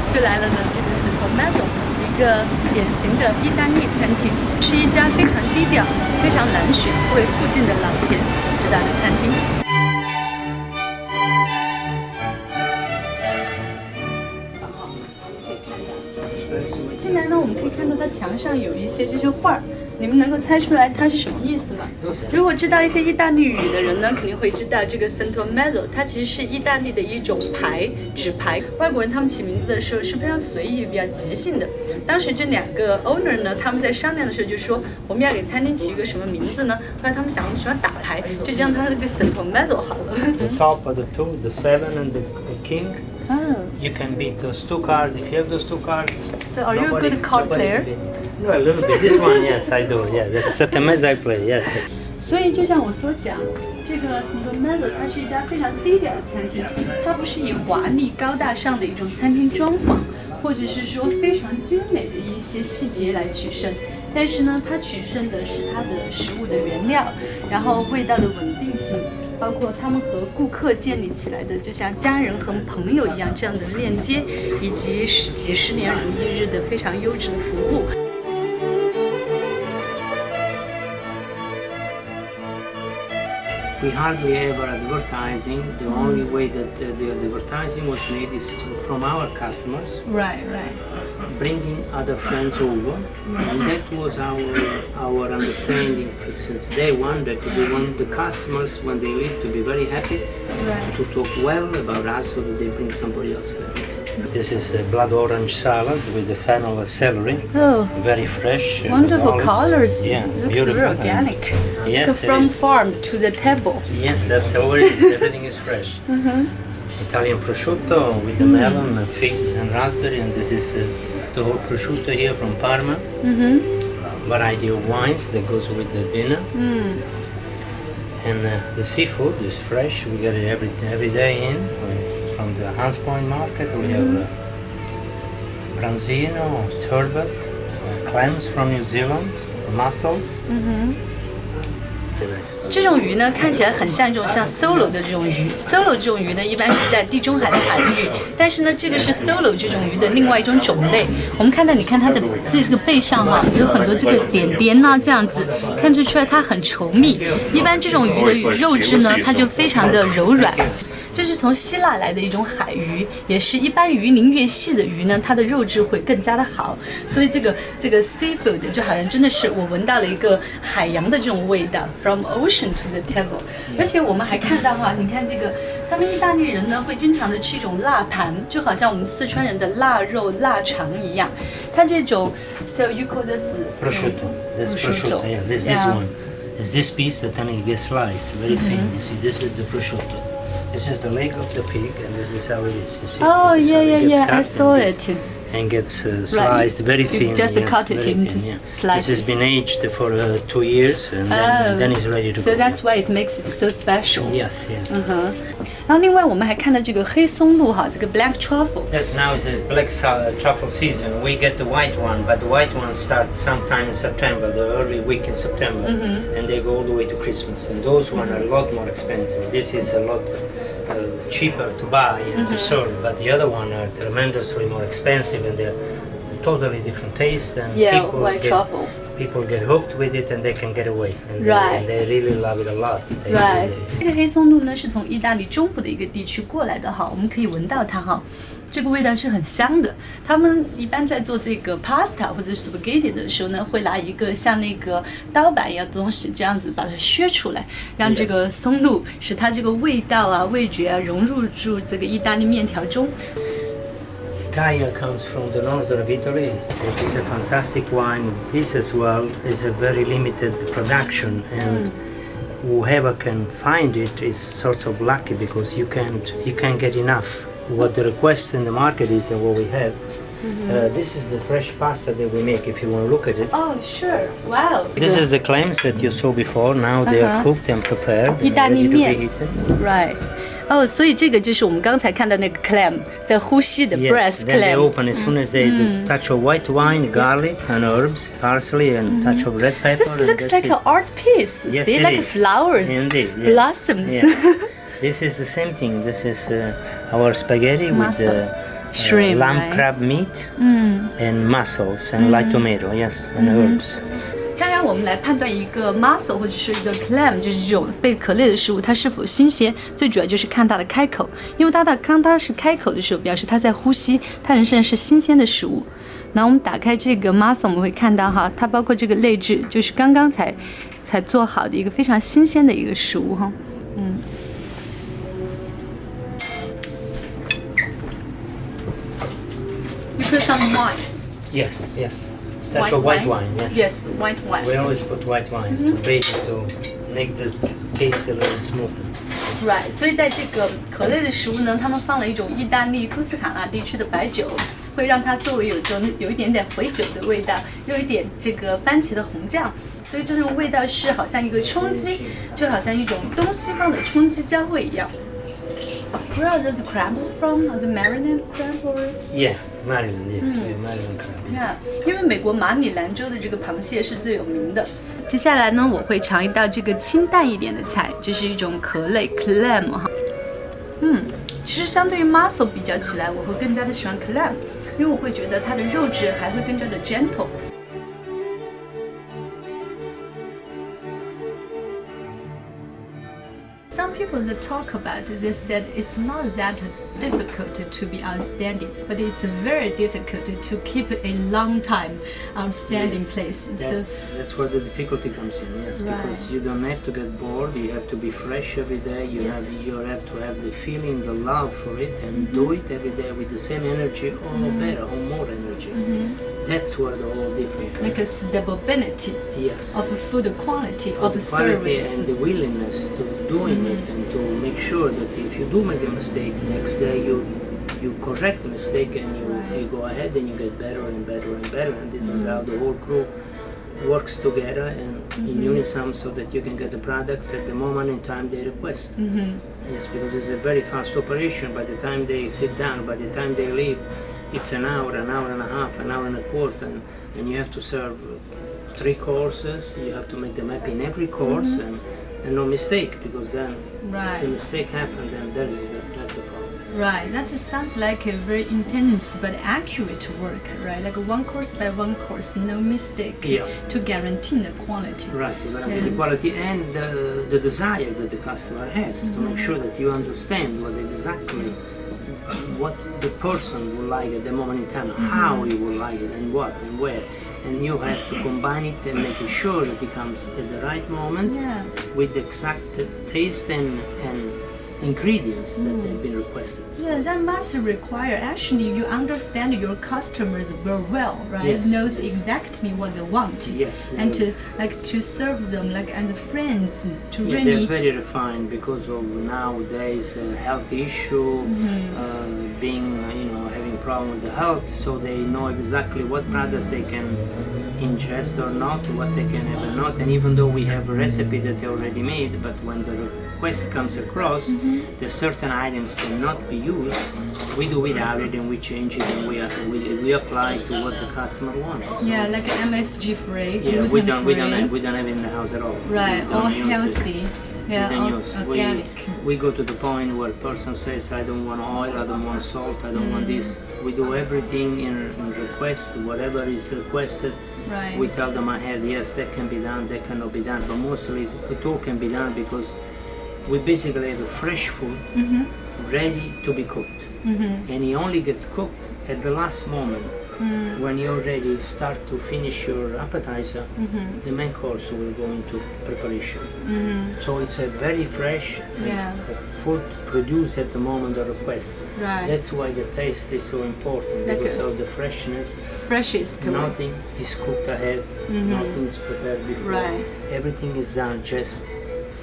就来了呢这个 Sette Mezzo， 一个典型的意大利餐厅，是一家非常低调、非常难选、为附近的老钱所知道的餐厅。进来呢，我们可以看到它墙上有一些这些画儿。你们能够猜出来它是什么意思吗？如果知道一些意大利语的人呢，肯定会知道这个 Sette Mezzo， 它其实是意大利的一种牌，纸牌。外国人他们起名字的时候是非常随意、比较即兴的。当时这两个 owner 呢，他们在商量的时候就说，我们要给餐厅起一个什么名字呢？后来他们想，我们喜欢打牌，就让它这个 Sette Mezzo 好了。The top of the two, the 7 and the king. Oh. You can beat those two cards if you have those two cards. So are you a good card player? No, a little bit. This one, yes, I do. Yeah, that's Sette Mezzo I play. Yes. 所以就像我所讲，这个 Sette Mezzo 它是一家非常低调的餐厅，它不是以华丽高大上的一种餐厅装潢，或者是说非常精美的一些细节来取胜，但是呢，它取胜的是它的食物的原料，然后味道的稳定性。包括他们和顾客建立起来的就像家人和朋友一样这样的链接，以及几十年如一日的非常优质的服务。We hardly ever advertising. The only way that the advertising was made is from our customers. Right. Bringing other friends over, and that was our understanding since day one, that we want the customers when they leave to be very happy, to talk well about us so that they bring somebody else back. This is a blood orange salad with the fennel celery. Oh, very fresh. Wonderful colors. Yeah, looks beautiful. very organic. Yes, from farm to the table. Yes, that's how it is. Everything is fresh. Italian prosciutto with the melon, figs, and raspberry, and this is the whole prosciutto here from Parma. Variety of wines that goes with the dinner. And the seafood is fresh. We get it every day in from the Hans Point market. We have branzino, turbot, clams from New Zealand, mussels. 这种鱼呢，看起来很像一种像 solo 的这种鱼。solo 这种鱼呢，一般是在地中海的海域，但是呢，这个是 solo 这种鱼的另外一种种类。我们看到，你看它的这个背上哈，有很多这个点点呐，这样子看得出来它很稠密。一般这种鱼的肉质呢，它就非常的柔软。这是从希腊来的一种海鱼，也是一般鱼鳞越细的鱼呢，它的肉质会更加的好。所以这个 seafood 就好像真的是我闻到了一个海洋的这种味道 ，from ocean to the table。而且我们还看到哈，你看这个，他们意大利人呢会经常的吃一种腊盘，就好像我们四川人的腊肉、腊肠一样。它这种 ，so you call this prosciutto. This prosciutto. Yeah, this one. Is this piece that then it gets sliced very thin. You see, this is the prosciutto. This is the leg of the pig, and this is how it is. You see? Oh, yeah. I saw it. And gets sliced very thin. You just cut it into slices. This has been aged for 2 years, and then it's ready to go. So that's why it makes it so special. Yes. 然后另外我们还看到这个黑松露哈，这个 black truffle. That's now is black truffle season. We get the white one, but the white one starts sometime in September, the early week in September, and they go all the way to Christmas. And those one are a lot more expensive. This is a lot cheaper to buy and to serve, but the other one are tremendously more expensive, and they're totally different taste. And white truffle. People get hooked with it, and they can get away, and they really love it a lot. 这个黑松露呢是从意大利中部的一个地区过来的哈，我们可以闻到它哈，这个味道是很香的。他们一般在做这个 pasta 或者 spaghetti 的时候呢，会拿一个像那个刀板一样的东西，这样子把它削出来，让这个松露使它这个味道啊、味觉啊融入住这个意大利面条中。Gaia comes from the north of Italy. It is a fantastic wine. This as well is a very limited production, and whoever can find it is sort of lucky because you can't get enough. What the request in the market is and what we have. This is the fresh pasta that we make if you want to look at it. Oh, sure. Wow. This is the clams that you saw before. Now they are cooked and prepared. 意大利面 ready to be eaten. Right. 哦，所以这个就是我们刚才看到那个 clam 在呼吸的 breast then they clam。 open as soon as they touch of white wine, garlic, and herbs, parsley, and touch of red pepper. This looks like an art piece. Yes, See, it like is. flowers, Indeed, yes. blossoms. Yeah. This is the same thing. This is our spaghetti with shrimp, lamb right? crab meat, and mussels and light tomato, yes, and herbs. 当然，我们来判断一个 mussel 或者说一个 clam， 就是这种贝壳类的食物，它是否新鲜，最主要就是看它的开口。因为当它是开口的时候，表示它在呼吸，它仍然是新鲜的食物。那我们打开这个 mussel， 我们会看到哈，它包括这个内质，就是刚刚才做好的一个非常新鲜的一个食物哈。You put some wine. Yes, yes. That's a white wine, yes. Yes, white wine. We always put white wine to bake it to make the taste a little smoother. Right， 所以在这个壳类的食物呢，他们放了一种意大利托斯卡纳地区的白酒，会让它作为有一点点回酒的味道，又有一点这个番茄的红酱，所以这种味道是好像一个冲击，就好像一种东西方的冲击交汇一样。Where are those crabs from? Are the Marron crab or? Yeah, Maryland, yes, Maryland crab. Yeah， 因为美国马里兰州的这个螃蟹是最有名的。接下来呢，我会尝一道这个清淡一点的菜，就是一种壳类 clam 哈。其实相对于 mussel 比较起来，我会更加的喜欢 clam， 因为我会觉得它的肉质还会更加的 gentle。Some people that talk about it, they said it's not that difficult to be outstanding, but it's very difficult to keep a long time outstanding place. That's where the difficulty comes in, yes, Right. because you don't have to get bored, you have to be fresh every day, you have to have the feeling, the love for it, and do it every day with the same energy or better or more energy. That's where the whole difference comes. Like a stability Yes. of food quality, of The quality service. and the willingness to doing it and to make sure that if you do make a mistake, next day you correct the mistake and you go ahead and you get better and better and better, and this is how the whole crew works together and in unison so that you can get the products at the moment in time they request. Yes, because it's a very fast operation. By the time they sit down, by the time they leave, it's an hour and a half, an hour and a quarter, and you have to serve 3 courses. You have to make them happy in every course, and no mistake, because then Right. the mistake happened, and that's the problem. Right, that sounds like a very intense but accurate work, right? Like one course by one course, no mistake, Yeah. to guarantee the quality. Right, to guarantee the quality and the desire that the customer has to make sure that you understand what the person would like at the moment in time, how he would like it, and what and where. And you have to combine it and make sure that it comes at the right moment with the exact taste and ingredients that have been requested. Yeah, that must require actually you understand your customers very well, right? Yes, Knows yes. exactly what they want. Yes, And to serve them like as friends to yeah, really. they're very refined because of nowadays health issue, being having problem with the health, so they know exactly what products they can ingest or not, what they can have or not. And even though we have a recipe that they already made, but when the request comes across, that certain items cannot be used, we do without it and we change it and we apply to what the customer wants. Yeah, like MSG free. Yeah, we don't gluten-free. have it in the house at all. Right, We all don't use it. healthy. Yeah, We all don't use. organic. We go to the point where a person says, I don't want oil, I don't want salt, I don't want this. We do everything in request, whatever is requested. Right. We tell them ahead, yes, that can be done, that cannot be done, but mostly it all can be done because we basically have a fresh food ready to be cooked. And it only gets cooked at the last moment. When you already start to finish your appetizer, the main course will go into preparation. So it's a very fresh food produced at the moment of request. Right. That's why the taste is so important, Like because of the freshness. Freshest. Nothing is cooked ahead, nothing is prepared before. Right. Everything is done just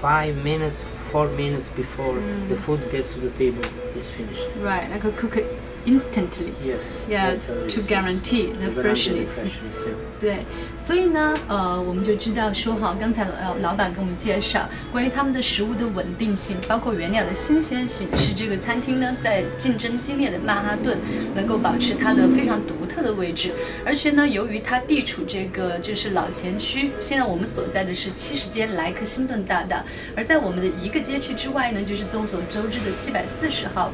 5 minutes, 4 minutes before the food gets to the table is finished. Right, like cook it instantly. Yes. Yeah, that's how it to is. guarantee the To guarantee the freshness. freshness, yeah. 对，所以呢，我们就知道说哈，刚才老板给我们介绍关于他们的食物的稳定性，包括原料的新鲜性，是这个餐厅呢在竞争激烈的曼哈顿能够保持它的非常独特的位置。而且呢，由于它地处这个就是老前区，现在我们所在的是70间莱克星顿大道，而在我们的一个街区之外呢，就是众所周知的740号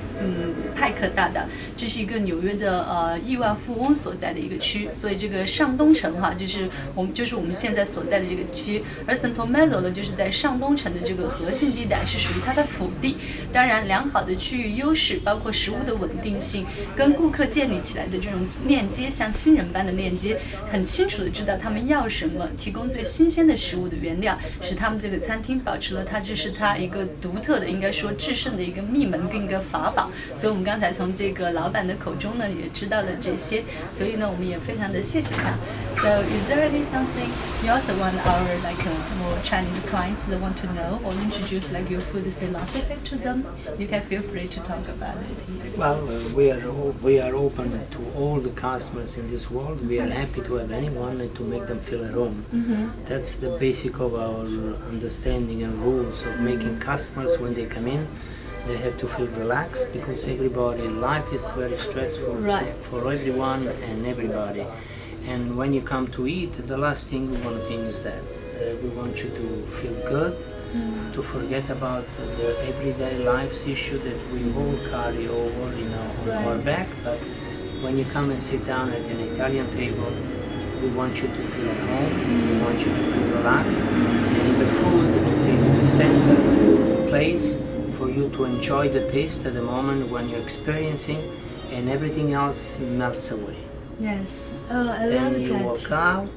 派克大道。这是一个纽约的亿万富翁所在的一个区，所以这个上东城哈，就是我们现在所在的这个区，而 Sette Mezzo 呢，就是在上东城的这个核心地带，是属于它的腹地。当然，良好的区域优势，包括食物的稳定性，跟顾客建立起来的这种链接，像亲人般的链接，很清楚的知道他们要什么，提供最新鲜的食物的原料，使他们这个餐厅保持了这是它一个独特的，应该说制胜的一个秘门跟一个法宝。所以我们刚才从这个老板的口中呢，也知道了这些，所以呢，我们也非常的谢谢他。So is there really something you also want our more Chinese clients that want to know or introduce your food philosophy to them? You can feel free to talk about it. Well, we are open to all the customers in this world. We are happy to have anyone and to make them feel at home. That's the basic of our understanding and rules of making customers when they come in. They have to feel relaxed because life is very stressful for everyone and everybody. And when you come to eat, the last thing we want to think is that we want you to feel good, to forget about the everyday life's issue that we all carry over on our back. But when you come and sit down at an Italian table, we want you to feel at home, we want you to feel relaxed, and the food to take the center place for you to enjoy the taste at the moment when you're experiencing, and everything else melts away. Yes. Oh, I then love you that. walk out,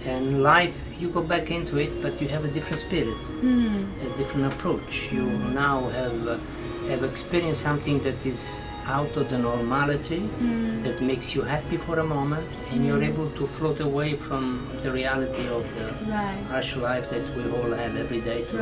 and life, you go back into it, but you have a different spirit, a different approach. You now have experienced something that is out of the normality, that makes you happy for a moment, and you're able to float away from the reality of the harsh life that we all have every day to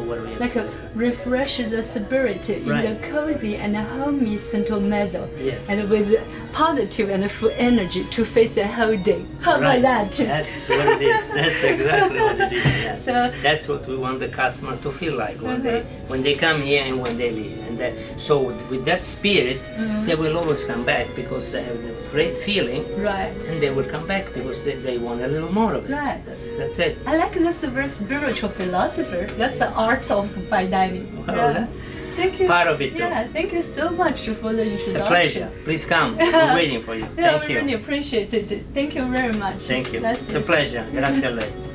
where we have refresh the spirit in the cozy and homey Sette Mezzo, and with positive and full energy to face the whole day. How about that? That's what it is. That's exactly what it is. Yeah. So that's what we want the customer to feel like when they come here and when they leave. And so with that spirit, they will always come back because they have that great feeling, and they will come back because they want a little more of it. That's it. I like this very spiritual philosophy. That's the art of fine dining. Well, that's thank you. Part of it too. Yeah, thank you so much for the introduction. It's a pleasure. Please come. We're waiting for you. Thank you. I really appreciate it. Thank you very much. Thank you. It's a pleasure. Grazie a lei.